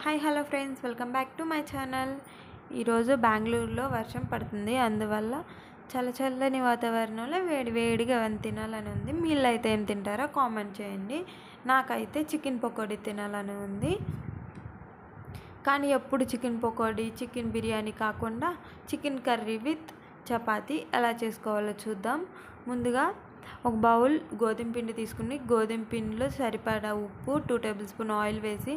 Hi hello friends, welcome back to my channel. ఈరోజు బెంగళూరులో వర్షం పడుతుంది. అందువల్ల చల్లని వాతావరణంలో వేడిగా ఏమైనా తినాలని ఉంది. మీరు అయితే ఏం తింటారో కామెంట్ చేయండి. నాకైతే చికెన్ పకోడీ తినాలని ఉంది. కానీ ఎప్పుడు చికెన్ పకోడీ, చికెన్ బిర్యానీ కాకుండా చికెన్ కర్రీ విత్ చపాతీ ఎలా చేసుకోవాలో చూద్దాం. ముందుగా ఒక బౌల్ గోధుమ పిండి తీసుకుని గోధుమ పిండిలో సరిపడా ఉప్పు, 2 టేబుల్ స్పూన్ ఆయిల్ వేసి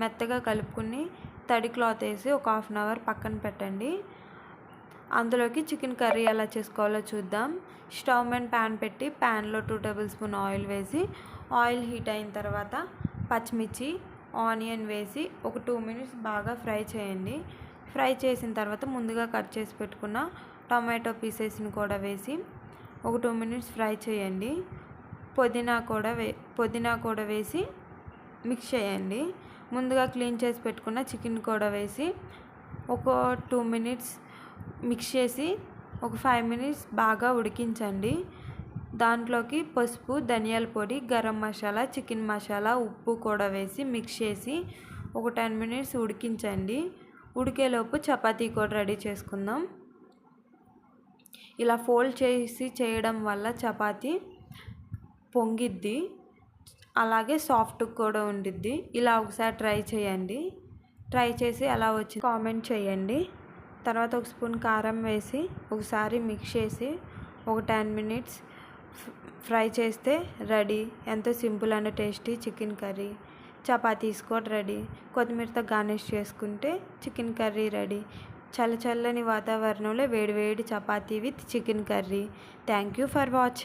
మెత్తగా కలుపుకుని తడి క్లాత్ వేసి ఒక హాఫ్ అన్ అవర్ పక్కన పెట్టండి. అందులోకి చికెన్ కర్రీ ఎలా చేసుకోవాలో చూద్దాం. స్టవ్ మీద ప్యాన్ పెట్టి ప్యాన్లో 2 టేబుల్ స్పూన్ ఆయిల్ వేసి ఆయిల్ హీట్ అయిన తర్వాత పచ్చిమిర్చి, ఆనియన్ వేసి ఒక 2 మినిట్స్ బాగా ఫ్రై చేయండి. ఫ్రై చేసిన తర్వాత ముందుగా కట్ చేసి పెట్టుకున్న టొమాటో పీసెస్ని కూడా వేసి ఒక 2 మినిట్స్ ఫ్రై చేయండి. పుదీనా కూడా వేసి మిక్స్ చేయండి. ముందుగా క్లీన్ చేసి పెట్టుకున్న చికెన్ కూడా వేసి ఒక 2 మినిట్స్ మిక్స్ చేసి ఒక 5 మినిట్స్ బాగా ఉడికించండి. దాంట్లోకి పసుపు, ధనియాల పొడి, గరం మసాలా, చికెన్ మసాలా, ఉప్పు కూడా వేసి మిక్స్ చేసి ఒక 10 మినిట్స్ ఉడికించండి. ఉడికేలోపు చపాతీ కూడా రెడీ చేసుకుందాం. ఇలా ఫోల్డ్ చేసి చేయడం వల్ల చపాతీ పొంగిద్ది, అలాగే సాఫ్ట్ కూడా ఉండిద్ది. ఇలా ఒకసారి ట్రై చేయండి. ట్రై చేసి ఎలా వచ్చి కామెంట్ చేయండి. తర్వాత ఒక స్పూన్ కారం వేసి ఒకసారి మిక్స్ చేసి ఒక 10 మినిట్స్ ఫ్రై చేస్తే రెడీ. ఎంతో simple and tasty chicken curry. Chapatis కూడా రెడీ. కొత్తిమీరతో గార్నిష్ చేసుకుంటే చికెన్ కర్రీ రెడీ. చల్లని వాతావరణంలో వేడి chapati with chicken curry. Thank you for watching.